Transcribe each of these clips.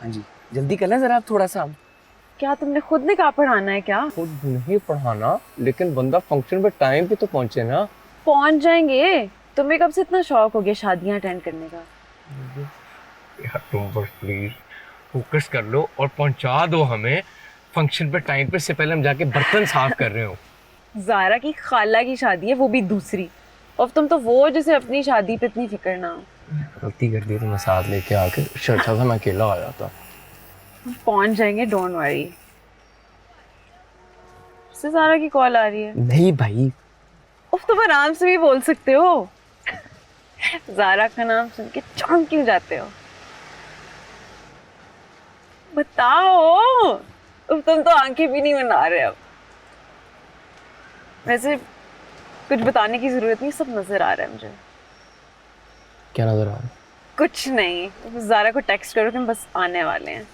हाँ जी, जल्दी करना जरा आप थोड़ा सा। क्या तुमने खुद ने कहा पढ़ाना है क्या? खुद नहीं पढ़ाना, लेकिन बंदा फंक्शन पे टाइम पे तो पहुंचे ना। पहुंच जाएंगे। तुम्हें कब से इतना शौक हो गया शादियां अटेंड करने का? यार तुम बस प्लीज फोकस कर लो और पहुंचा दो हमें फंक्शन पे टाइम पे। से पहले हम जाके बर्तन साफ कर रहे हो। जारा की खाला की शादी है, वो भी दूसरी। और तुम तो वो जिसे अपनी शादी पे इतनी फिक्र ना हो। गलती कर दी तो मैं साथ लेके आके शर्ट था, मैं अकेला आ जाता। पहुंच जाएंगे, डोंट वरी। से जारा की कॉल आ रही है। नहीं भाई। उफ, तुम आराम से भी बोल सकते हो। जारा का नाम सुन के चौंक क्यों जाते हो? बताओ। उफ, तुम तो आंखें भी नहीं बना रहे अब। वैसे कुछ बताने की जरूरत नहीं, सब नजर आ रहा है मुझे। क्या नजर आ रहा है? कुछ नहीं, जारा को टेक्स्ट करो कि हम बस आने वाले हैं।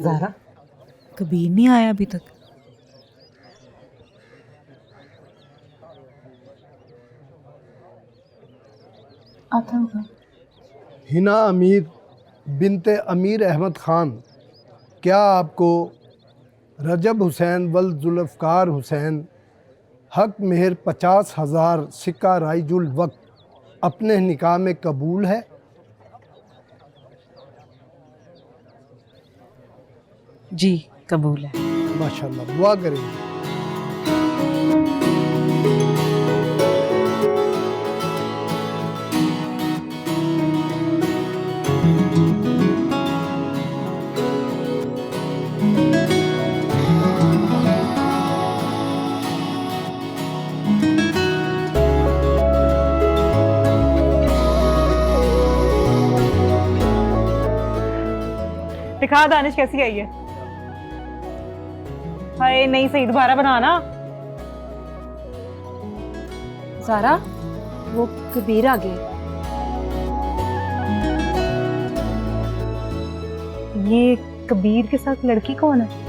ज़ारा, कबीर नहीं आया अभी तक। आता होगा। हिना अमीर बिनते अमीर अहमद ख़ान, क्या आपको रजब हुसैन वल जुल्फ़कार हुसैन हक मेहर 50,000 सिक्का राइजुल वक्त अपने निकाह में कबूल है? जी कबूल है। माशाल्लाह, दुआ करेंगे। दिखा दानिश कैसी आई है। हाय नहीं सही, दोबारा बनाना। जारा, वो कबीर आ गए। ये कबीर के साथ लड़की कौन है?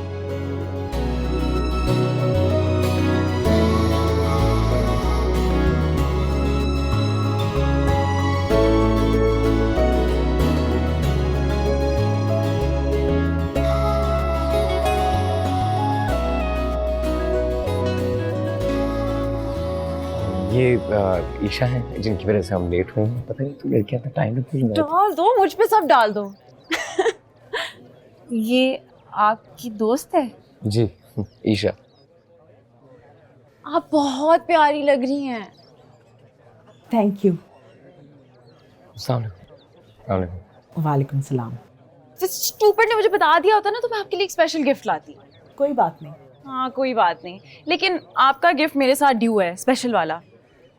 ये ईशा है जिनकी वजह से हम लेट हुए हैं। पता नहीं तू लड़कियां तो टाइम पे पूछ डाल दो, मुझ पे सब डाल दो। ये आपकी दोस्त है? जी ईशा। आप बहुत प्यारी लग रही हैं। Thank you. वालेकुम सलाम। स्टूपिड ने मुझे बता दिया होता ना तो मैं आपके लिए एक स्पेशल गिफ्ट लाती। कोई बात नहीं। हाँ कोई बात नहीं, लेकिन आपका गिफ्ट मेरे साथ ड्यू है, स्पेशल वाला।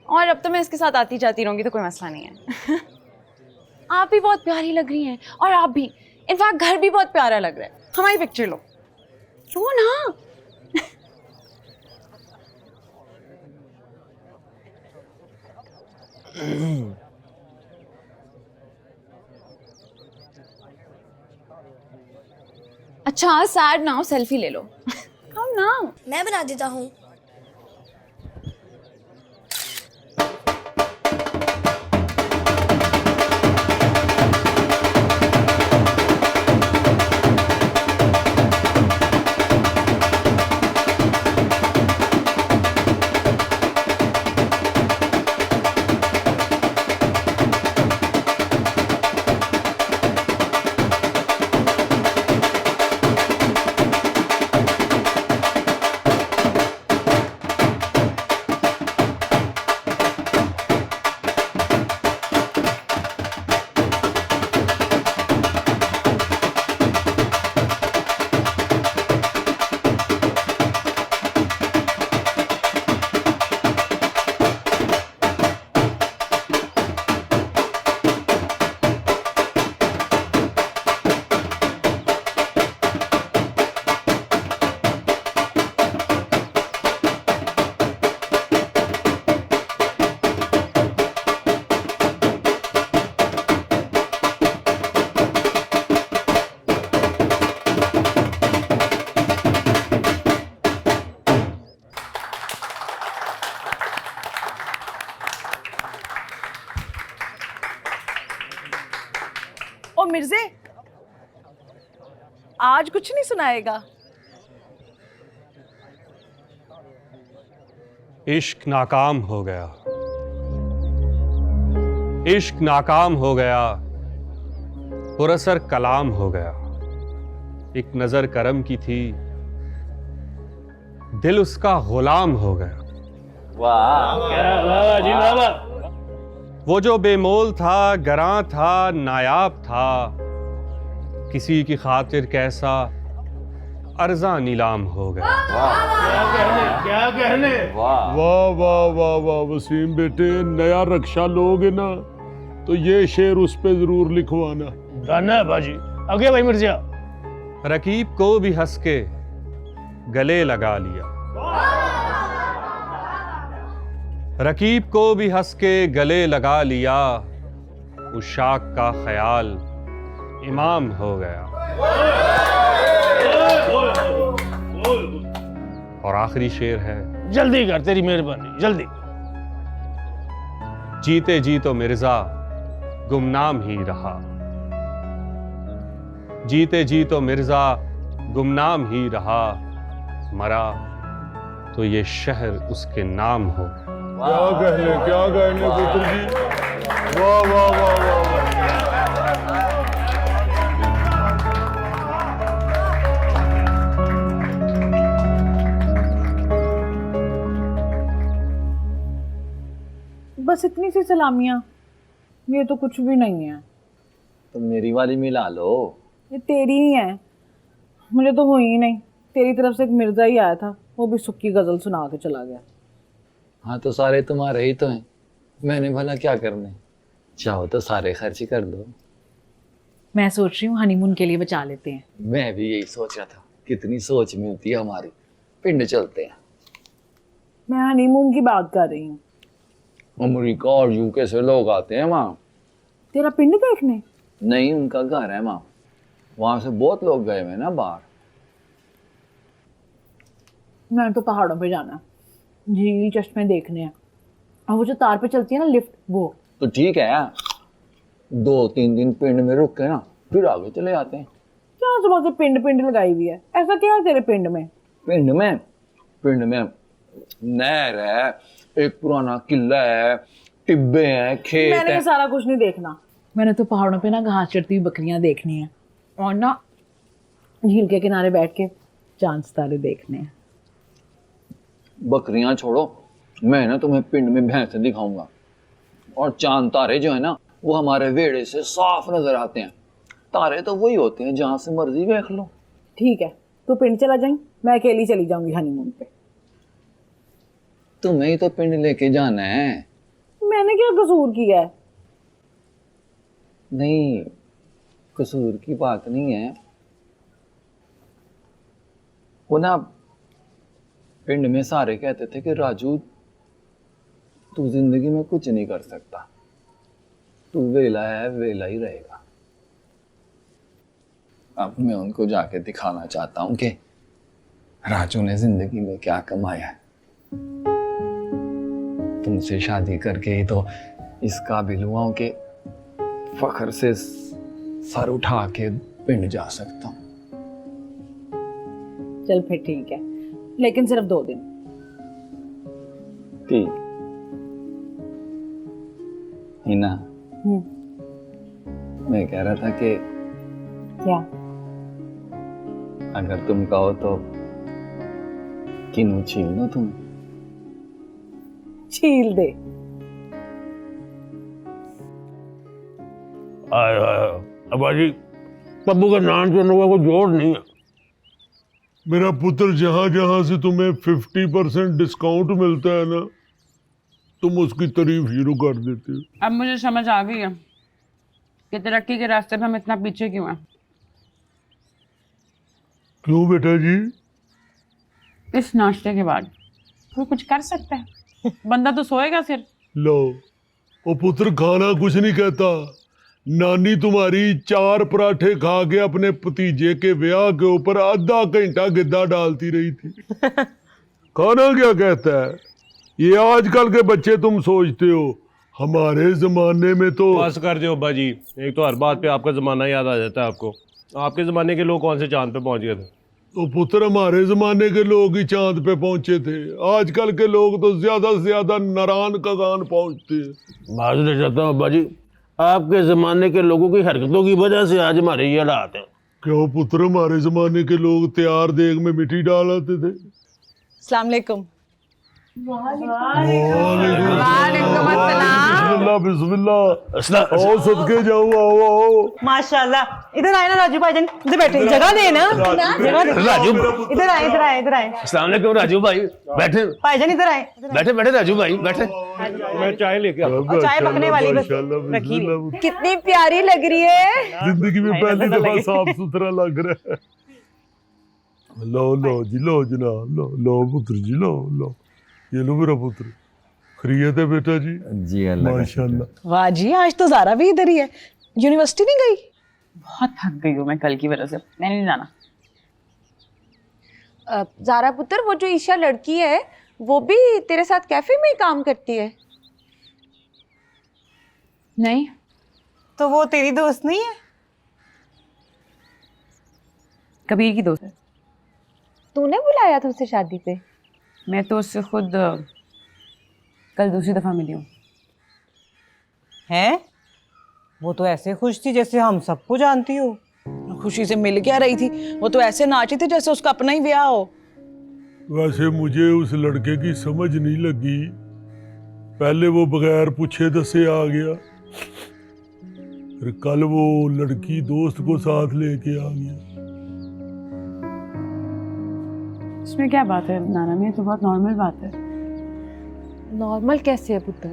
और अब तो मैं इसके साथ आती जाती रहूंगी तो कोई मसला नहीं है। आप भी बहुत प्यारी लग रही हैं और आप भी, इनफैक्ट घर भी बहुत प्यारा लग रहा है। हमारी पिक्चर लो। लो ना। अच्छा सैड ना हो, सेल्फी ले लो। कम ना। मैं बना देता हूँ। मिर्जे, आज कुछ नहीं सुनाएगा? इश्क नाकाम हो गया, इश्क नाकाम हो गया, पुरअसर कलाम हो गया। एक नजर करम की थी, दिल उसका गुलाम हो गया। वो जो बेमोल था, गरां था, नायाब था, किसी की खातिर कैसा अर्जा नीलाम हो गया। वाह वाह वाह वाह वसीम बेटे, नया रक्षा लोगे ना तो ये शेर उस पे जरूर लिखवाना। गाना है बाजी, आगे भाई मिर्जा। रकीब को भी हंस के गले लगा लिया, रकीब को भी हंस के गले लगा लिया, उशाक का ख्याल इमाम हो गया। और आखिरी शेर है, जल्दी कर, तेरी मेहरबानी, जल्दी। जीते जी तो मिर्जा गुमनाम ही रहा, जीते जी तो मिर्जा गुमनाम ही रहा, मरा तो ये शहर उसके नाम हो। क्या कहने पुत्र जी, वाह वाह वाह वाह वाह। बस इतनी सी सलामियाँ, ये तो कुछ भी नहीं है। तो मेरी वाली मिला लो। ये तेरी ही है, मुझे तो हुई ही नहीं। तेरी तरफ से एक मिर्जा ही आया था, वो भी सुक्की गजल सुना के चला गया। हाँ तो सारे तुम्हारे ही तो हैं, मैंने भला क्या करने। चाहो तो सारे खर्च कर दो। मैं सोच रही हूँ हनीमून के लिए बचा लेते हैं। मैं भी यही सोच रहा था, कितनी सोच मिलती है हमारी। पिंड चलते हैं। मैं हनीमून की बात कर रही हूँ। अमेरिका और यूके से लोग आते हैं वहाँ। तेरा पिंड देखने? नहीं, उनका घर है वहाँ, वहाँ से बहुत लोग गए हुए ना बाहर। मैंने तो पहाड़ों पे जाना है, झील चश्मे देखने हैं, और वो जो तार पे चलती है ना लिफ्ट, वो। तो ठीक है, 2-3 दिन पिंड में रुक के ना फिर आगे चले आते हैं। क्या सुबह से पिंड पिंड लगाई हुई है? ऐसा क्या है तेरे पिंड में? पिंड में नहर है, एक पुराना किला है, टिब्बे हैं, खेत मैंने है। ये सारा कुछ नहीं देखना। मैंने तो पहाड़ों पे ना घास चढ़ती हुई बकरियां देखनी है, और ना झील के किनारे बैठ के चांद सितारे देखने हैं। बकरियां छोड़ो, मैं ना तुम्हें पिंड में भैंसे दिखाऊंगा, और चांद तारे जो है ना वो हमारे वेड़े से साफ नजर आते हैं। तारे तो वही होते हैं जहां से मर्जी देख लो। ठीक है, तू पिंड चला जाएं, मैं अकेली चली जाऊंगी हनीमून पे। तुम्हें ही तो पिंड लेके जाना है। मैंने क्या कसूर किया है? नहीं, कसूर की बात नहीं है। वो ना पिंड में सारे कहते थे कि राजू तू जिंदगी में कुछ नहीं कर सकता, तू वेला है, वेला ही रहेगा। अब मैं उनको जाके दिखाना चाहता हूं कि राजू ने जिंदगी में क्या कमाया है। तुमसे शादी करके ही तो इस काबिल हुआ हूं कि फख्र से सर उठा के पिंड जा सकता हूं। चल फिर ठीक है, लेकिन सिर्फ 2 दिन। ठीक हिना, मैं कह रहा था कि क्या? अगर तुम कहो तो किन्नू छील लो तुम। छील दे। अबाजी, पप्पू का नाम सुनने का कोई जोर नहीं है। मेरा पुत्र, जहां जहां से तुम्हें 50% डिस्काउंट मिलता है ना, तुम उसकी तारीफ शुरू कर देते हो। अब मुझे समझ आ गई है कि तरक्की के रास्ते पे हम इतना पीछे क्यों हैं। क्यों बेटा जी? इस नाश्ते के बाद कोई कुछ कर सकता है? बंदा तो सोएगा फिर। लो, वो पुत्र खाना कुछ नहीं कहता। नानी तुम्हारी 4 पराठे खा के अपने भतीजे के ब्याह के ऊपर आधा घंटा गिद्दा डालती रही थी। खाना क्या कहता है? ये आजकल के बच्चे तुम सोचते हो, हमारे जमाने में तो बस कर दो अब्बा जी, एक तो हर बात पे आपका जमाना याद आ जाता है आपको। आपके जमाने के लोग कौन से चांद पे पहुंच गए थे? तो पुत्र हमारे जमाने के लोग ही चांद पे पहुंचे थे, आजकल के लोग तो ज्यादा से ज्यादा नारायण का गान पहुंचते हैं। माजूद चाहता हूँ अब्बा जी, आपके जमाने के लोगों की हरकतों की वजह से आज हमारे ये हालात हैं। क्यों पुत्र, हमारे जमाने के लोग तैयार देग में मिट्टी डाल आते थे। अस्सलाम वालेकुम। बिस्मिल्लाह बिस्मिल्लाह, आओ सदके जाओ, आओ आओ। माशाल्लाह, इधर आए ना राजू भाईजान, इधर बैठे, जगह दे ना, जगह दे। राजू, इधर आए, इधर आए, इधर आए। अस्सलाम वालेकुम राजू भाई, बैठे भाईजान इधर आए, बैठे बैठे राजू भाई बैठे। मैं चाय लेके आता हूँ। और चाय पकने वाली बस माशाल्लाह, रखी हुई। बिस्मिल्लाह। कितनी प्यारी लग रही है। जिंदगी में पहली दफा साफ सुथरा लग रहा है। लो लो जी, लो जनाब, लो लो पुत्र जी, लो लो, ये लो मेरा पुत्र। खैरियत है बेटा जी? जी अल्लाह का माशाल्लाह। वाह जी, आज तो ज़ारा भी इधर ही है। यूनिवर्सिटी नहीं गई? बहुत थक गई हूँ मैं कल की वजह से, मैंने नहीं जाना। ज़ारा पुत्र, वो जो ईशा लड़की है वो भी तेरे साथ कैफे में ही काम करती है? नहीं, तो वो तेरी दोस्त नहीं है? कबीर की दोस्त है। तूने बुलाया था उसे शादी पे? मैं तो उससे खुद कल दूसरी दफा मिली हूँ। हैं? वो तो ऐसे खुश थी जैसे हम सबको जानती हो। खुशी से मिल क्या रही थी, वो तो ऐसे नाची थी जैसे उसका अपना ही ब्याह हो। वैसे मुझे उस लड़के की समझ नहीं लगी, पहले वो बगैर पूछे दसे आ गया, फिर कल वो लड़की दोस्त को साथ लेके आ गया। इसमें क्या बात है नाना, में तो बहुत नॉर्मल बात है। नॉर्मल कैसे है पुत्र?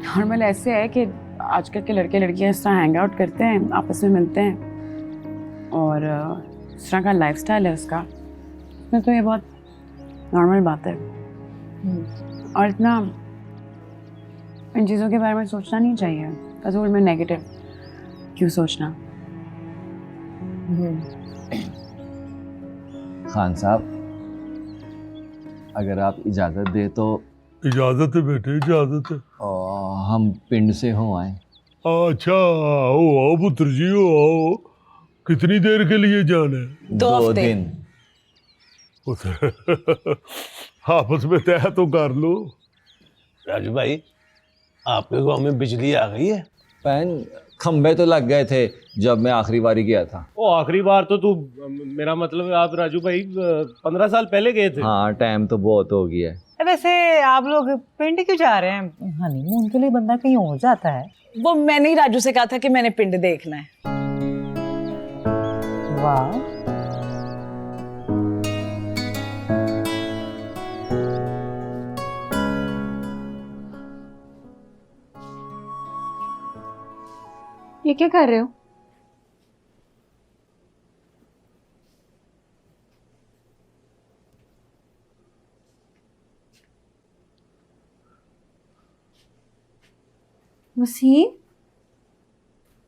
नॉर्मल ऐसे है कि आजकल के लड़के लड़कियां इस तरह हैंग आउट करते हैं, आपस में मिलते हैं और इस तरह का लाइफस्टाइल है उसका, इसमें तो ये बहुत नॉर्मल बात है। और इतना इन चीज़ों के बारे में सोचना नहीं चाहिए, फजूल में नेगेटिव क्यों सोचना। खान साहब, अगर आप इजाज़त दे तो इजाजत है बेटे, इजाजत है। हम पिंड से हो आए। अच्छा, आओ आओ पुत्र जी, आओ। कितनी देर के लिए जाना है? 2 हफ्ते। दिन। पुत्र आपस में तय तो कर लो। राजू भाई, आपके गांव में बिजली आ गई है? पैन खंबे तो लग गए थे जब मैं आखिरी बारी गया था। ओ आखिरी बार तो तू, मेरा मतलब आप राजू भाई 15 साल पहले गए थे। हाँ, टाइम तो बहुत हो गया है। वैसे आप लोग पिंड क्यों जा रहे हैं? हनीमून के लिए बंदा कहीं और जाता है। वो मैंने ही राजू से कहा था कि मैंने पिंड देखना है। वाह, ये क्या कर रहे हो? वसीम,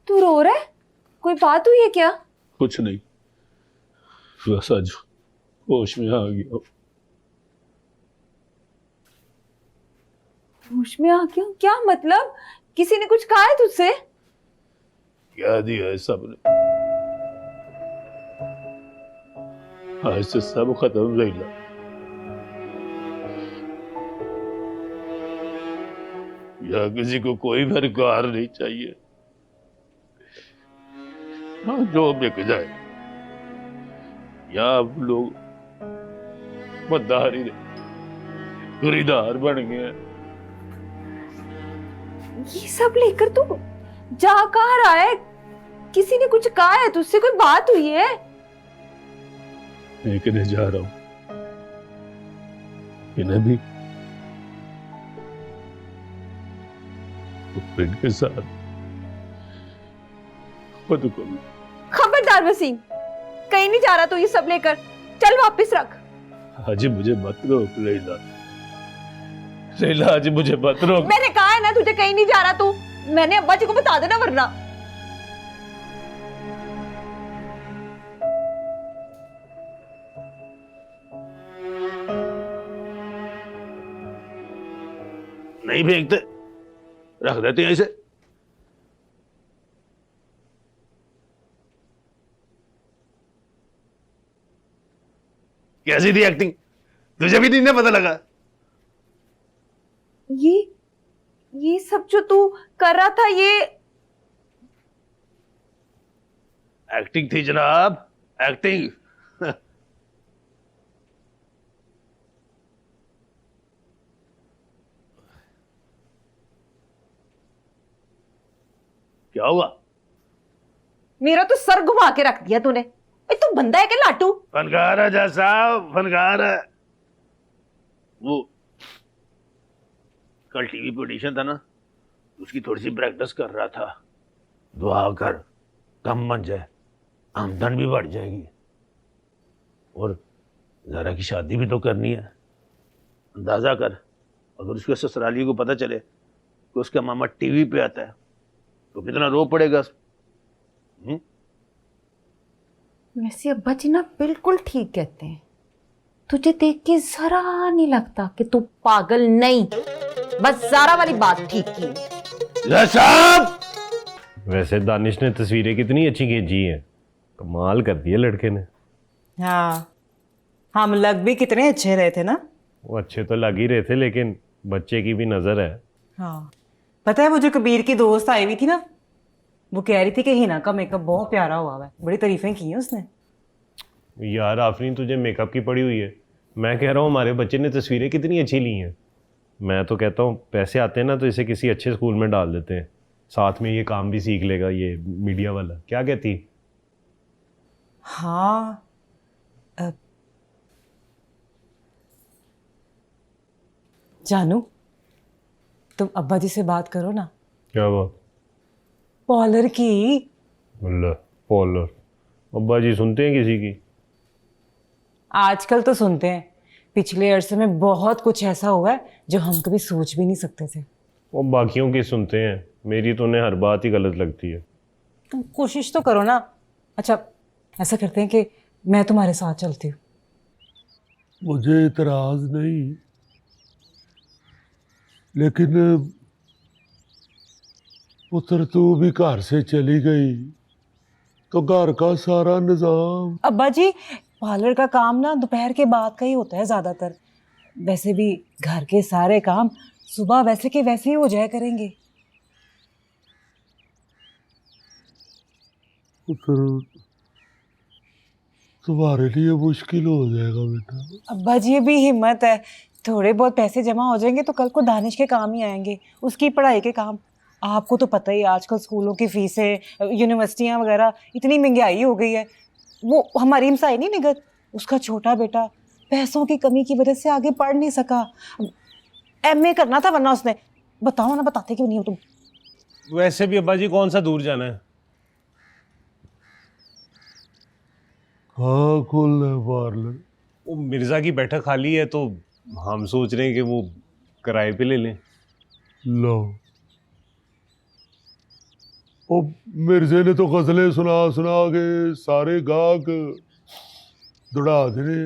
तू रो रहा है? कोई बात हुई है क्या? कुछ नहीं, बस आज होश में आ गया। होश में आ गया? क्या मतलब? किसी ने कुछ कहा है तुझसे? क्या दिया है सबने, आज से सब खत्म रही। या किसी को कोई सरकार नहीं चाहिए। हाँ, जो बिक जाए, या आप लोग मद्दारी खरीदार बन गए। ये सब लेकर तू जा कहाँ रहा है? किसी ने कुछ कहा है तुझसे? कोई बात हुई है? मैं कहने जा रहा हूं, इन्हें भी पिंड के साथ खुद को। खबरदार वसीम, कहीं नहीं जा रहा तू ये सब लेकर। चल वापस रख। आज मुझे मत रोक लैला, लैला आज मुझे मत रोक। मैंने कहा है ना तुझे कहीं नहीं जा रहा तू। मैंने अब्बा जी को बता देना वरना। नहीं फेंकते, रख देते हैं इसे। कैसी थी एक्टिंग? तुझे भी नहीं ना पता लगा? ये सब जो तू कर रहा था, ये एक्टिंग थी जनाब, एक्टिंग। क्या हुआ? मेरा तो सर घुमा के रख दिया तूने। तू बंदा है क्या लाटू? फनकार है जैसा, फनकार है। वो कल टीवी पे ऑडिशन था ना, उसकी थोड़ी सी प्रैक्टिस कर रहा था। दुआ कर कम बन जाए, आमदन भी बढ़ जाएगी, और ज़रा की शादी भी तो करनी है। अंदाजा कर, अगर उसके ससुराली को पता चले कि उसका मामा टीवी पे आता है तो कितना रो पड़ेगा। वैसे अब्बा जी ना बिल्कुल ठीक कहते हैं। तुझे देख के जरा नहीं लगता कि तू पागल नहीं, बस ज़रा वाली बात ठीक की। वैसे दानिश ने तस्वीरें कितनी अच्छी खींची हैं, कमाल कर दिया लड़के ने। हाँ, हम लग भी कितने अच्छे रहे थे ना। वो अच्छे तो लग ही रहे थे, लेकिन बच्चे की भी नजर है। हाँ, पता है वो जो कबीर की दोस्त आई हुई थी ना, वो कह रही थी कि हिना का मेकअप बहुत प्यारा हुआ है, बड़ी तारीफें की हैं उसने। यार आफरीन, तुझे मेकअप की पड़ी हुई है, मैं कह रहा हूँ हमारे बच्चे ने तस्वीरें कितनी अच्छी ली हैं। मैं तो कहता हूँ पैसे आते हैं ना तो इसे किसी अच्छे स्कूल में डाल देते हैं, साथ में ये काम भी सीख लेगा, ये मीडिया वाला। क्या कहती? हाँ, जानू, तुम अब्बा जी से बात करो ना। क्या बात? पॉलर की। अल्लाह, पॉलर? अब्बा जी सुनते हैं किसी की? आजकल तो सुनते हैं, पिछले अरसे में बहुत कुछ ऐसा हुआ है जो हम कभी सोच भी नहीं सकते थे। वो बाकियों की सुनते हैं, मेरी तो उन्हें हर बात ही गलत लगती है। तुम कोशिश तो करो ना। अच्छा, ऐसा करते हैं कि मैं तुम्हारे साथ चलती हूँ। मुझे इतराज नहीं, लेकिन पुत्र तू भी घर से चली गई तो घर का सारा निजाम। अब्बा जी, पार्लर का काम ना दोपहर के बाद का ही होता है ज़्यादातर। वैसे भी घर के सारे काम सुबह वैसे के वैसे ही हो जाया करेंगे। पुत्र तुम्हारे लिए मुश्किल हो जाएगा बेटा। अब्बा जी भी हिम्मत है, थोड़े बहुत पैसे जमा हो जाएंगे तो कल को दानिश के काम ही आएंगे, उसकी पढ़ाई के काम। आपको तो पता ही आजकल स्कूलों की फीसें, यूनिवर्सिटियां वगैरह इतनी महंगाई हो गई है। वो हमारी हिमसाई नहीं निगत, उसका छोटा बेटा पैसों की कमी की वजह से आगे पढ़ नहीं सका। एमए करना था वरना उसने। बताओ ना, बताते क्यों नहीं हो तुम? वैसे भी अब्बा जी कौन सा दूर जाना है? हाँ, खोलना है पार्लर। वो मिर्जा की बैठक खाली है तो हम सोच रहे हैं कि वो किराए पे ले लें। लो, ओ मिर्जे ने तो गजलें सुना सुना के सारे गाहक दौड़ा देने।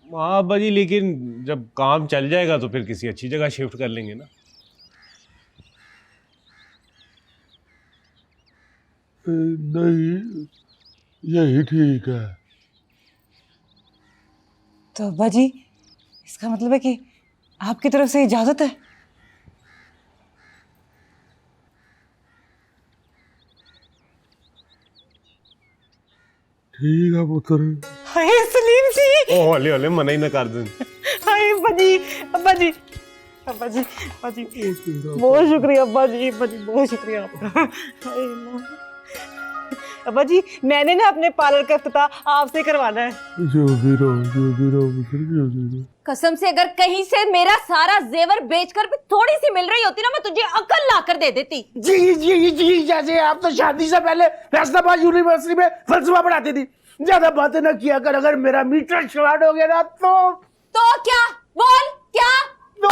हाँ अब्बा जी, लेकिन जब काम चल जाएगा तो फिर किसी अच्छी जगह शिफ्ट कर लेंगे ना। नहीं, यही ठीक है। तो अब्बा जी, इसका मतलब है कि आपकी तरफ से इजाजत है? ठीक है पुत्र। हाय सलीम जी। ओ हौले हौले मना ही ना कर दें। हाय अब्बा जी, अब्बा जी, अब्बा जी, अब्बा जी, बहुत शुक्रिया अब्बा जी, अब्बा जी बहुत शुक्रिया आपका। हाय अल्लाह। अब्बा जी, मैंने ना अपने पार्लर का इफ्तिताह आपसे करवाना है। जो भी रहो पुत्र, जो भी रहो। कसम से अगर कहीं से मेरा सारा जेवर बेचकर भी थोड़ी सी मिल रही होती ना, मैं तुझे अकल ला कर दे देती। जी जी जी, जैसे आप तो शादी से पहले फैसलाबाद यूनिवर्सिटी में फलसफा पढ़ाती थी। ज्यादा बातें ना किया कर, अगर मेरा मीटर शॉर्ट हो गया ना तो क्या बोल, क्या तो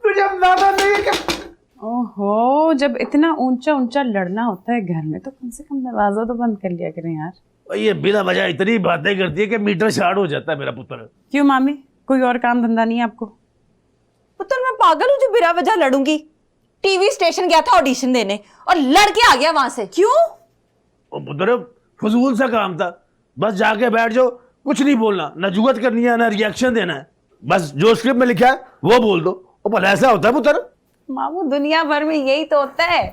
तुझे अंदाजा नहीं है कि ओहो, जब इतना ऊंचा ऊंचा लड़ना होता है घर में तो कम से कम दरवाजा तो बंद कर लिया करें यार। ये बिना वजह इतनी बातें करती है कि मीटर शॉर्ट हो जाता है मेरा पुत्र। क्यों मामी, कोई और काम धंधा नहीं है आपको? पुत्र मैं पागल हूँ जो बिना वजह लड़ूंगी? टीवी स्टेशन गया था ऑडिशन देने और लड़के आ गया वहां से। क्यों? ओ पुत्र, फजूल सा काम था। बस जाके बैठ जाओ, कुछ नहीं बोलना, ना जुगत करनी है ना रिएक्शन देना है, बस जो स्क्रिप्ट में लिखा है वो बोल दो। ओ भला ऐसा होता है पुत्र? मामू दुनिया भर में यही तो होता है।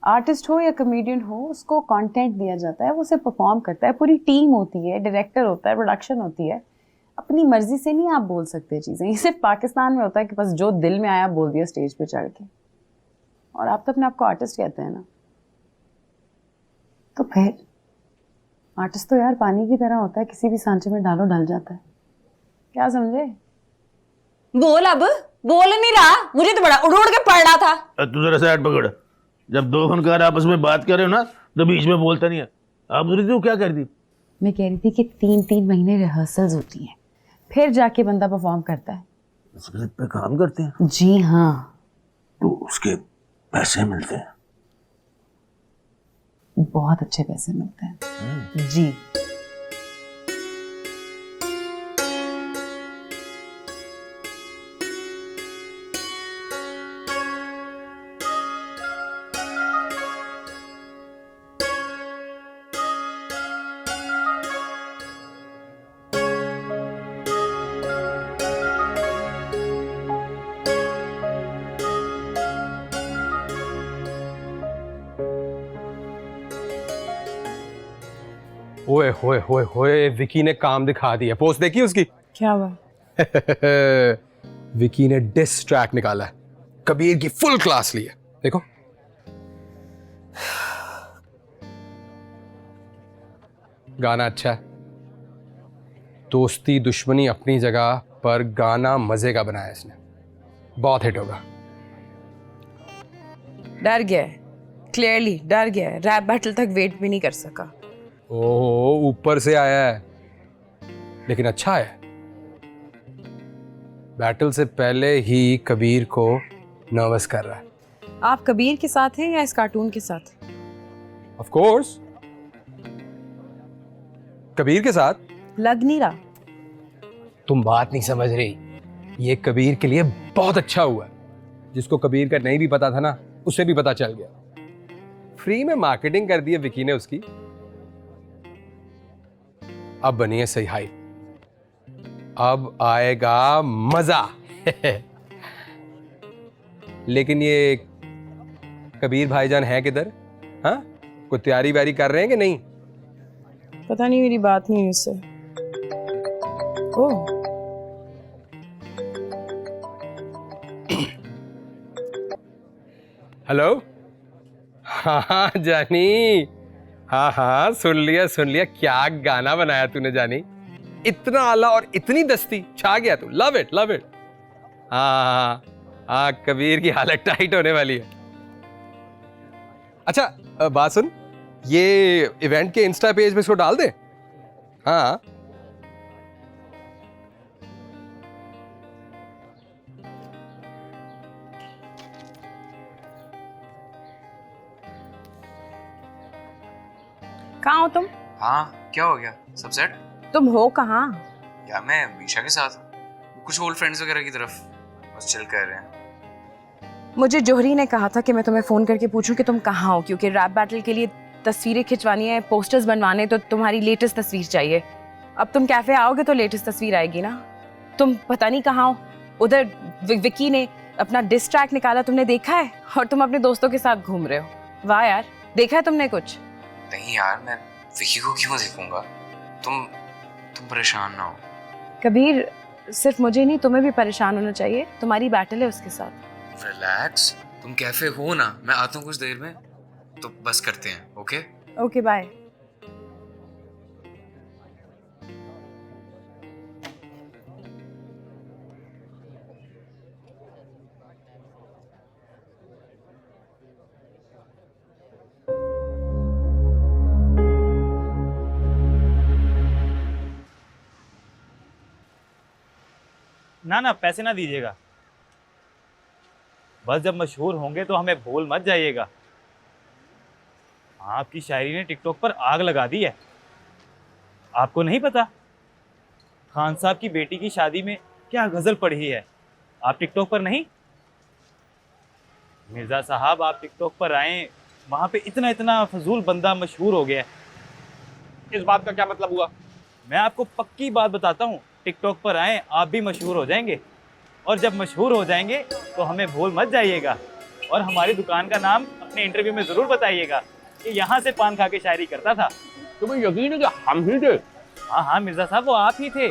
आर्टिस्ट हो या कॉमेडियन हो, उसको कंटेंट दिया जाता है, वो उसे परफॉर्म करता है, पूरी टीम होती है, डायरेक्टर होता है, प्रोडक्शन होती है। अपनी मर्जी से नहीं आप बोल सकते चीज़ें। ये सिर्फ पाकिस्तान में होता है कि बस जो दिल में आया बोल दिया स्टेज पे चढ़ के। और आप तो अपने आप को आर्टिस्ट कहते हैं ना, तो फिर आर्टिस्ट तो यार पानी की तरह होता है, किसी भी सांचे में डालो ढल जाता है। क्या समझे? बोल, अब बोल नहीं रहा, मुझे तो बड़ा उड़ उड़ के पड़ रहा था। तू जरा साइड पकड़। जब दो फनकार आपस में बात कर रहे हो ना तो बीच में बोलता नहीं है। आप तू क्या कर दी? मैं कह रही थी कि 3-3 महीने रिहर्सल्स होती हैं, फिर जाके बंदा परफॉर्म करता है। स्क्रिप्ट पे काम करते हैं? जी हाँ। तो उसके पैसे मिलते हैं? बहुत अच्छे पैसे मिलते हैं जी। ओए होए होए होए, विकी ने काम दिखा दिया। पोस्ट देखी उसकी? क्या हुआ? विकी ने डिस ट्रैक निकाला है, कबीर की फुल क्लास ली है। देखो गाना अच्छा है, दोस्ती दुश्मनी अपनी जगह, पर गाना मजे का बनाया इसने, बहुत हिट होगा। डर गया है, क्लियरली डर गया है। रैप बैटल तक वेट भी नहीं कर सका। ओह, ऊपर से आया है लेकिन अच्छा है। बैटल से पहले ही कबीर को नर्वस कर रहा है। आप कबीर के साथ हैं या इस कार्टून के साथ? ऑफ कोर्स कबीर के साथ। लग नहीं रहा। तुम बात नहीं समझ रही, ये कबीर के लिए बहुत अच्छा हुआ। जिसको कबीर का नहीं भी पता था ना, उसे भी पता चल गया। फ्री में मार्केटिंग कर दी है विकी ने उसकी। अब बनी है सही हाइप, अब आएगा मजा। लेकिन ये कबीर भाईजान है किधर? हाँ, कोई तैयारी व्यारी कर रहे हैं कि नहीं? पता नहीं, मेरी बात नहीं हुई उससे। ओह, हेलो। हाँ जानी, हाँ हाँ सुन लिया। क्या गाना बनाया तूने जानी, इतना आला और इतनी दस्ती, छा गया तू। Love it love it. हाँ, कबीर की हालत टाइट होने वाली है। अच्छा बात सुन, ये इवेंट के इंस्टा पेज पे इसको डाल दे। हाँ कहाँ हो तुम? हाँ क्या हो गया, सब सेट? तुम हो कहाँ? या मैं मीशा के साथ हूँ, कुछ ओल्ड फ्रेंड्स वगैरह की तरफ, बस चिल कर रहे हैं। मुझे जोहरी ने कहा था कि मैं तुम्हें फ़ोन करके पूछूं कि तुम कहाँ हो, क्योंकि रैप बैटल के लिए तस्वीरें खिंचवानी है, पोस्टर्स बनवाने, तो तुम्हारी लेटेस्ट तस्वीर चाहिए। अब तुम कैफ़े आओगे तो लेटेस्ट तस्वीर आएगी ना। तुम पता नहीं कहाँ हो। उधर विकी ने अपना डिस ट्रैक निकाला, तुमने देखा है? और तुम अपने दोस्तों के साथ घूम रहे हो। वाह यार, देखा है तुमने कुछ? नहीं यार, मैं विकी को क्यों देखूंगा? तुम परेशान ना हो। कबीर, सिर्फ मुझे नहीं, तुम्हें भी परेशान होना चाहिए। तुम्हारी बैटल है उसके साथ। रिलैक्स, तुम कैफे हो ना, मैं आता हूँ कुछ देर में, तो बस करते हैं। Okay okay bye. ना पैसे ना दीजिएगा, बस जब मशहूर होंगे तो हमें भूल मत जाइएगा। आपकी शायरी ने टिकटॉक पर आग लगा दी है। आपको नहीं पता खान साहब की बेटी की शादी में क्या गजल पढ़ी है? आप टिकटॉक पर नहीं? मिर्ज़ा साहब आप टिकटॉक पर आए, वहाँ पे इतना इतना फजूल बंदा मशहूर हो गया है। इस बात का क्या मतलब हुआ? मैं आपको पक्की बात बताता हूँ, टिकटॉक पर आए आप भी मशहूर हो जाएंगे, और जब मशहूर हो जाएंगे तो हमें भूल मत जाइएगा, और हमारी दुकान का नाम अपने इंटरव्यू में ज़रूर बताइएगा कि यहाँ से पान खा के शायरी करता था। तुम्हें यकीन है कि हम ही थे? हाँ हाँ मिर्ज़ा साहब, वो आप ही थे,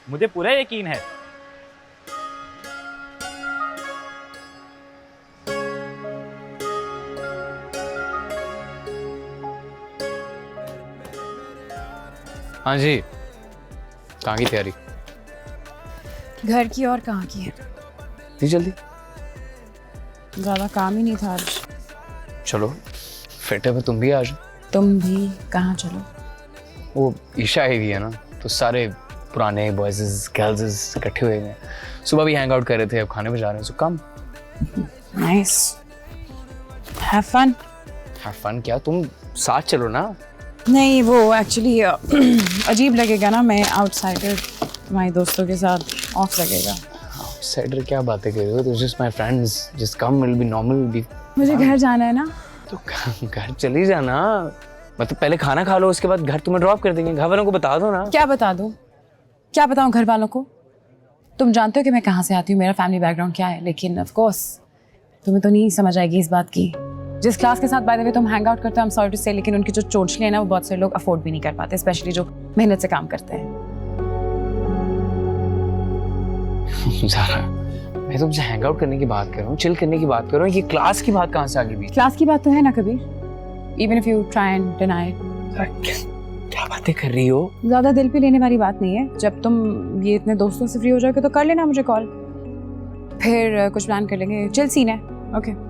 मुझे पूरा यकीन है। हाँ जी, कहाँ की तैयारी? घर की और कहाँ की है? इतनी जल्दी? ज़्यादा काम ही नहीं था आज। चलो फिट है, तुम भी आ जाओ। तुम भी कहाँ चलो? वो ईशा आई हुई है ना, तो सारे पुराने बॉयज़ गर्ल्स इकट्ठे हुए हैं। सुबह भी हैंग आउट कर रहे थे, अब खाने पे जा रहे हैं, so come. Nice, have fun. Have fun क्या, तुम साथ चलो ना। नहीं, वो एक्चुअली अजीब लगेगा ना, मैं आउटसाइडर तुम्हारे दोस्तों के साथ ऑफ लगेगा। आउटसाइडर क्या बातें कर रहे हो, तो just my friends, just come, will be normal, be. मुझे घर जाना है ना। तो घर चली जाना, मतलब पहले खाना खा लो, उसके बाद घर तुम्हें ड्रॉप कर देंगे। घर वालों को बता दो ना। क्या बता दूँ, क्या बताऊँ घर वालों को? तुम जानते हो कि मैं कहाँ से आती हूँ, मेरा फैमिली बैकग्राउंड क्या है, लेकिन ऑफ कोर्स तुम्हें तो नहीं समझ आएगी इस बात की। जिस क्लास के साथ बाय द वे तुम हैंग आउट करते हो, आई एम सॉरी टू से, लेकिन उनकी जो चोंचले हैं ना, वो बहुत से लोग अफोर्ड भी नहीं कर पाते, स्पेशली जो मेहनत से काम करते हैं। ज़ारा, मैं तुमसे हैंग आउट करने की बात कर रहा हूँ, चिल करने की बात कर रहा हूँ, ये क्लास की बात कहाँ से आ गई बीच? क्लास की बात तो है ना Kabir, even if you try and deny. क्या बातें कर रही हो? ज़्यादा दिल पे लेने वाली बात नहीं है। जब तुम ये इतने दोस्तों से फ्री हो जाओगे तो कर लेना मुझे कॉल, फिर कुछ प्लान कर लेंगे। चिल सीन है, ओके।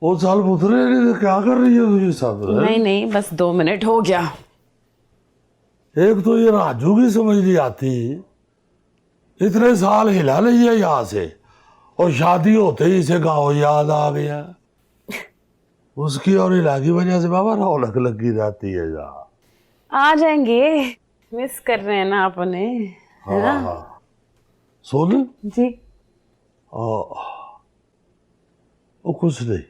वो साल पुतरे ने क्या कर रही है तुझे साथ? नहीं, बस 2 मिनट हो गया। एक तो ये राजू की समझ नहीं आती, इतने साल हिला नहीं है यहाँ से, और शादी होते ही इसे गाँव याद आ गया। उसकी और हिला की वजह से बाबा रौनक लगी रहती है जहाँ। आ जाएंगे, मिस कर रहे हैं ना अपने। हाँ, सोन जी। वो कुछ नहीं।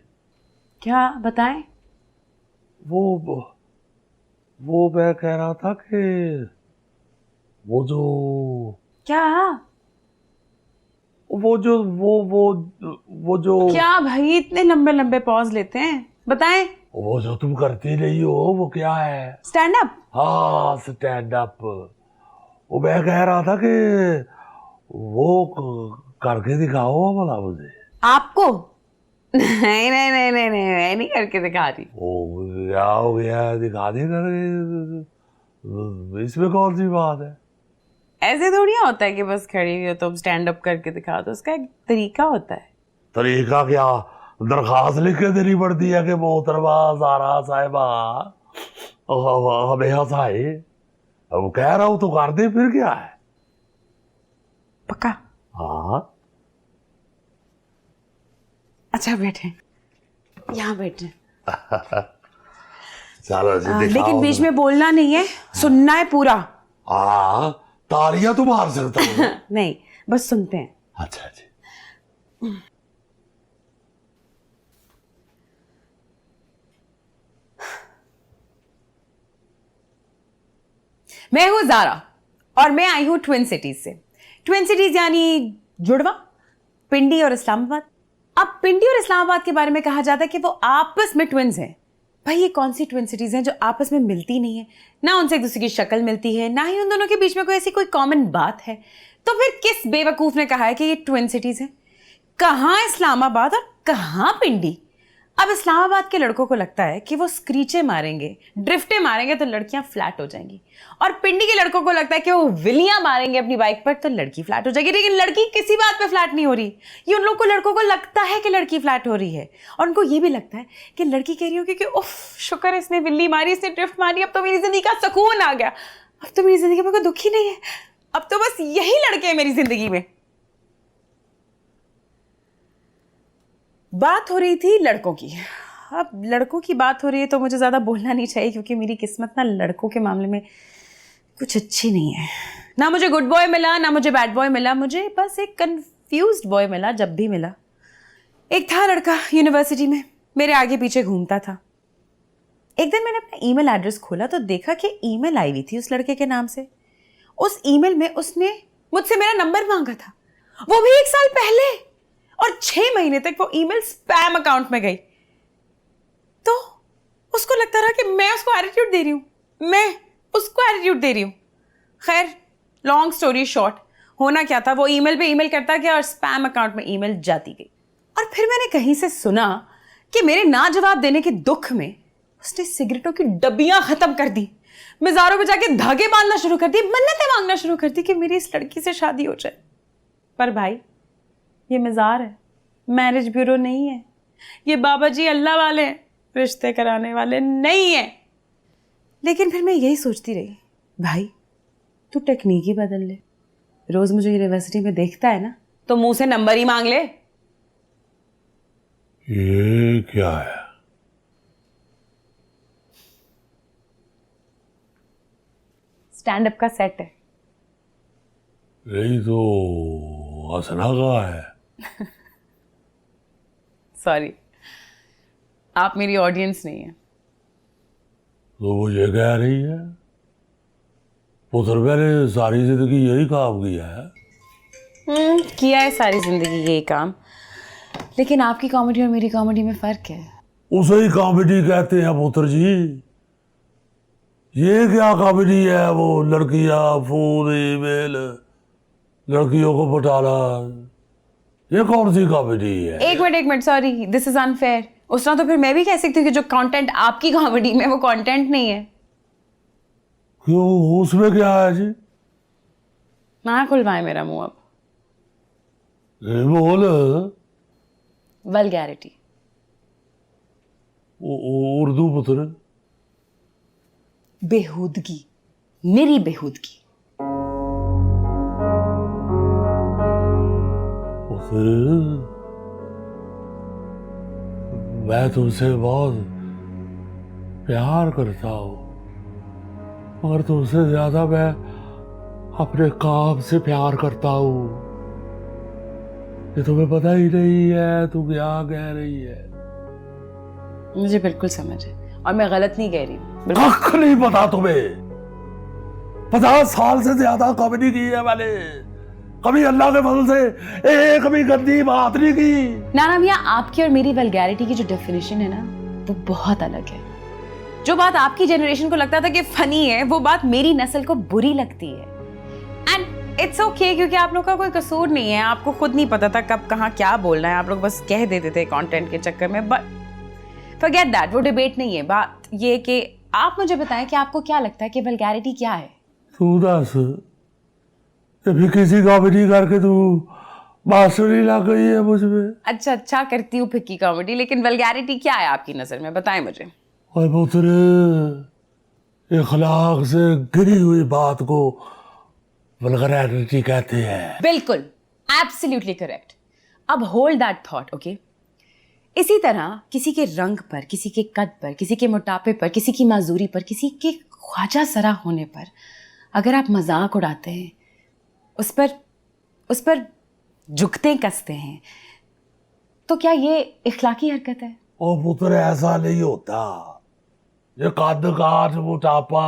क्या बताएं? वो मैं कह रहा था कि वो जो क्या भाई इतने लंबे लंबे पॉज लेते हैं, बताएं। वो जो तुम करती नहीं हो वो क्या है? Stand up. हाँ, स्टैंड अप। वो मैं कह रहा था कि वो करके दिखाओ भला मुझे। आपको? नहीं, मैं नहीं करके दिखा रही। ओ क्या हो गया, दिखा दे करके, इसमें कौन सी बात है? ऐसे थोड़ी होता है कि बस खड़ी हुई हो तो स्टैंड अप करके दिखा दो, उसका एक तरीका होता है। तरीका क्या, दरखास्त लिख के देनी पड़ती है कि मोहतरमा ज़ारा साहिबा हमें हंसाए? अब कह रहा हूँ तो कर दे, फिर क्या है? पक्का? हाँ। अच्छा बैठे, यहाँ बैठे। चलो लेकिन बीच में बोलना नहीं है, सुनना है पूरा। हाँ, तालियां तो मार सकता हूँ। नहीं, बस सुनते हैं। अच्छा जी। मैं हूँ ज़ारा और मैं आई हूँ ट्विन सिटीज से। ट्विन सिटीज यानी जुड़वा, पिंडी और इस्लामाबाद। अब पिंडी और इस्लामाबाद के बारे में कहा जाता है कि वो आपस में ट्विन्स हैं। भाई ये कौन सी ट्विन सिटीज हैं जो आपस में मिलती नहीं है, ना उनसे एक दूसरे की शक्ल मिलती है, ना ही उन दोनों के बीच में कोई ऐसी कोई कॉमन बात है। तो फिर किस बेवकूफ़ ने कहा है कि ये ट्विन सिटीज हैं? कहाँ इस्लामाबाद और कहाँ पिंडी? अब इस्लामाबाद के लड़कों को लगता है कि वो स्क्रीचे मारेंगे, ड्रिफ्टे मारेंगे तो लड़कियां फ्लैट हो जाएंगी, और पिंडी के लड़कों को लगता है कि वो विलियां मारेंगे अपनी बाइक पर तो लड़की फ्लैट हो जाएगी। लेकिन लड़की किसी बात पे फ्लैट नहीं हो रही। ये उन लोगों को, लड़कों को लगता है कि लड़की फ्लैट हो रही है, और उनको ये भी लगता है कि लड़की कह रही होगी कि उफ शुक्र है इसने विल्ली मारी, इसने ड्रिफ्ट मारी, अब तो मेरी जिंदगी का सुकून आ गया, अब तो मेरी जिंदगी में कोई दुख ही नहीं है, अब तो बस यही लड़के हैं मेरी जिंदगी में। बात हो रही थी लड़कों की। अब लड़कों की बात हो रही है तो मुझे ज़्यादा बोलना नहीं चाहिए, क्योंकि मेरी किस्मत ना लड़कों के मामले में कुछ अच्छी नहीं है। ना मुझे गुड बॉय मिला, ना मुझे बैड बॉय मिला, मुझे बस एक कंफ्यूज्ड बॉय मिला जब भी मिला। एक था लड़का यूनिवर्सिटी में, मेरे आगे पीछे घूमता था। एक दिन मैंने अपना ईमेल एड्रेस खोला तो देखा कि ईमेल आई हुई थी उस लड़के के नाम से। उस ईमेल में उसने मुझसे मेरा नंबर मांगा था, वो भी 1 साल पहले, और 6 महीने तक वो ईमेल स्पैम अकाउंट में गई। तो उसको लगता रहा कि मैं उसको एटीट्यूड दे रही हूँ, मैं उसको एटीट्यूड दे रही हूँ। खैर, लॉन्ग स्टोरी शॉर्ट, होना क्या था, वो ईमेल पे ईमेल करता गया और स्पैम अकाउंट में ईमेल जाती गई। और फिर मैंने कहीं से सुना कि मेरे ना जवाब देने के दुख में उसने सिगरेटों की डब्बियां खत्म कर दी, मज़ारों पे जाके धागे बांधना शुरू कर दी, मन्नतें मांगना शुरू कर दी कि मेरी इस लड़की से शादी हो जाए। पर भाई, ये मज़ार है, मैरिज ब्यूरो नहीं है। ये बाबा जी अल्लाह वाले हैं, रिश्ते कराने वाले नहीं है। लेकिन फिर मैं यही सोचती रही, भाई तू टेक्निक ही बदल ले। रोज मुझे यूनिवर्सिटी में देखता है ना, तो मुंह से नंबर ही मांग ले। ये क्या है? स्टैंड अप का सेट है। यही तो हंसना का है। सॉरी, आप मेरी ऑडियंस नहीं है। तो वो ये कह रही है, पुत्र मैंने सारी जिंदगी यही काम किया है। किया है सारी जिंदगी यही काम, लेकिन आपकी कॉमेडी और मेरी कॉमेडी में फर्क है। उसे ही कॉमेडी कहते हैं पुत्र जी। ये क्या कॉमेडी है? वो लड़कियां, फोन, ईमेल, लड़कियों को पटाना, ये कौन सी कॉमेडी है? एक minute, sorry, this is unfair. उस तरह तो फिर मैं भी कह सकती हूँ कि जो कंटेंट आपकी कॉमेडी में वो कंटेंट नहीं है। क्यों, उसमें क्या है जी? ना खुलवाए मेरा मुंह अब। बोल। वल्गैरिटी। उर्दू पुत्र। बेहूदगी, मेरी बेहूदगी। मैं तुमसे बहुत प्यार करता हूँ, और तुमसे ज्यादा मैं अपने काम से प्यार करता हूँ। ये तुम्हें पता ही नहीं है तू क्या कह रही है। मुझे बिल्कुल समझ है, और मैं गलत नहीं कह रही हूँ। कख नहीं पता तुम्हें। 50 साल से ज्यादा कॉमेडी की है मैंने, कभी अल्लाह के फजल से एक भी गंदी बात नहीं की। ना मियाँ, आपकी और मेरी वल्गैरिटी की जो डेफिनेशन है ना, वो बहुत अलग है। जो बात आपकी जनरेशन को लगता था कि फनी है, वो बात मेरी नस्ल को बुरी लगती है। एंड इट्स ओके, क्योंकि आप लोग का कोई कसूर नहीं है। आपको खुद नहीं पता था कब कहाँ क्या बोलना है, आप लोग बस कह देते थे कंटेंट के चक्कर में। बट फॉरगेट दैट, वो डिबेट नहीं है। बात ये कि आप मुझे बताएं कि आपको क्या लगता है कि वल्गैरिटी क्या है। तू दस, अभी किसी कॉमेडी करके तू मास्टरी लग गई है मुझ में। अच्छा करती हूँ फिक्की कॉमेडी, लेकिन वल्गैरिटी क्या है आपकी नजर में, बताएं मुझे। और पुत्र, इखलाक से गिरी हुई बात को वल्गैरिटी कहते हैं। बिल्कुल, एब्सोल्युटली करेक्ट। अब होल्ड दैट थॉट, ओके। इसी तरह किसी के रंग पर, किसी के कद पर, किसी के मोटापे पर, किसी की माजूरी पर, किसी के ख्वाजा सरा होने पर अगर आप मजाक उड़ाते हैं, उस पर झुकते कसते हैं, तो क्या ये इखलाकी हरकत है? ओ पुत्र, ऐसा नहीं होता। ये कद काठ मोटापा,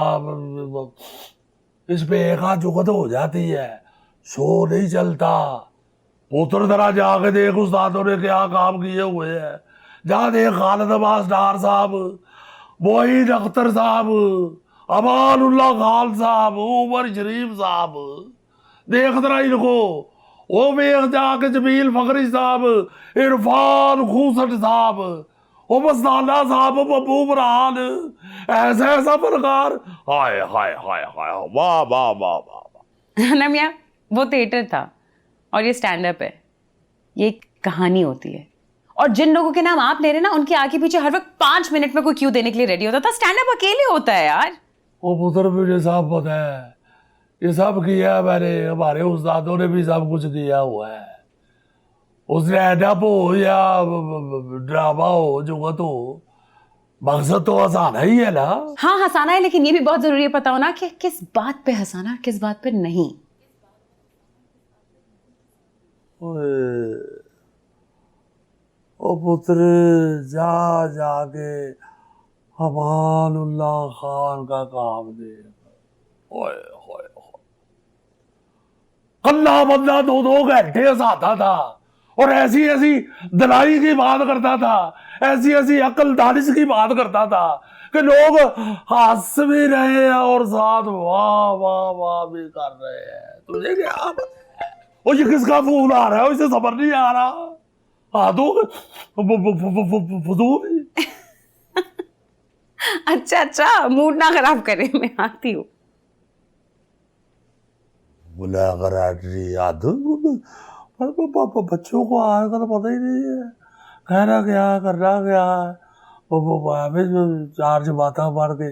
इस पे एक आध जुगत हो जाती है, शो नहीं चलता। पुत्र जरा जाके देख उस्तादों ने क्या काम किए हुए हैं। जा देख खालिद अब्बास डार साहब, मोईन अख्तर साहब, अमानुल्लाह खान साहब, उमर शरीफ साहब, देख जरा इनको। वो देख जाके जमील फखरी साहब, इरफान खूसट साहब, वो मस्ताना साहब, बब्बू बुरहान, ऐसा फनकार। हाय हाय हाय हाय, वाह वाह वाह वाह। ना मियाँ, वो थिएटर था और ये स्टैंड अप है। ये एक कहानी होती है, और जिन लोगों के नाम आप ले रहे हैं ना, उनके आगे पीछे हर वक्त 5 मिनट में कोई क्यों देने के लिए रेडी होता था। स्टैंड अप अकेले होता है यार। वो पुत्र, मुझे सब पता है, ये सब किया है मैंने, हमारे उस्तादों ने भी सब कुछ किया हुआ है। उस स्टैंडअप हो या ड्रामा हो, जुगत हो, मकसद तो हंसाना ही है ना। हाँ हंसाना है, लेकिन ये भी बहुत जरूरी है पता होना कि किस बात पे हंसाना और किस बात पे नहीं। ओ पुत्र, जा जाके अमानुल्लाह खान का काम दे। ओए होए होए, कल्ला बंदा 2-2 घंटे हंसाता था और ऐसी ऐसी दलाई की बात करता था, ऐसी ऐसी अकल दानिश की बात करता था कि लोग हंस भी रहे हैं और साथ वाह वाह वाह भी कर रहे हैं। तुझे क्या वो ये किसका फोन आ रहा है, इसे सबर नहीं आ रहा। हाँ तो फजूल। अच्छा मूड ना खराब करे, मैं आती हूँ। बोला अगर बच्चों को आज का तो पता ही नहीं है, कहना क्या करना क्या है। वो चार्ज बाता मार के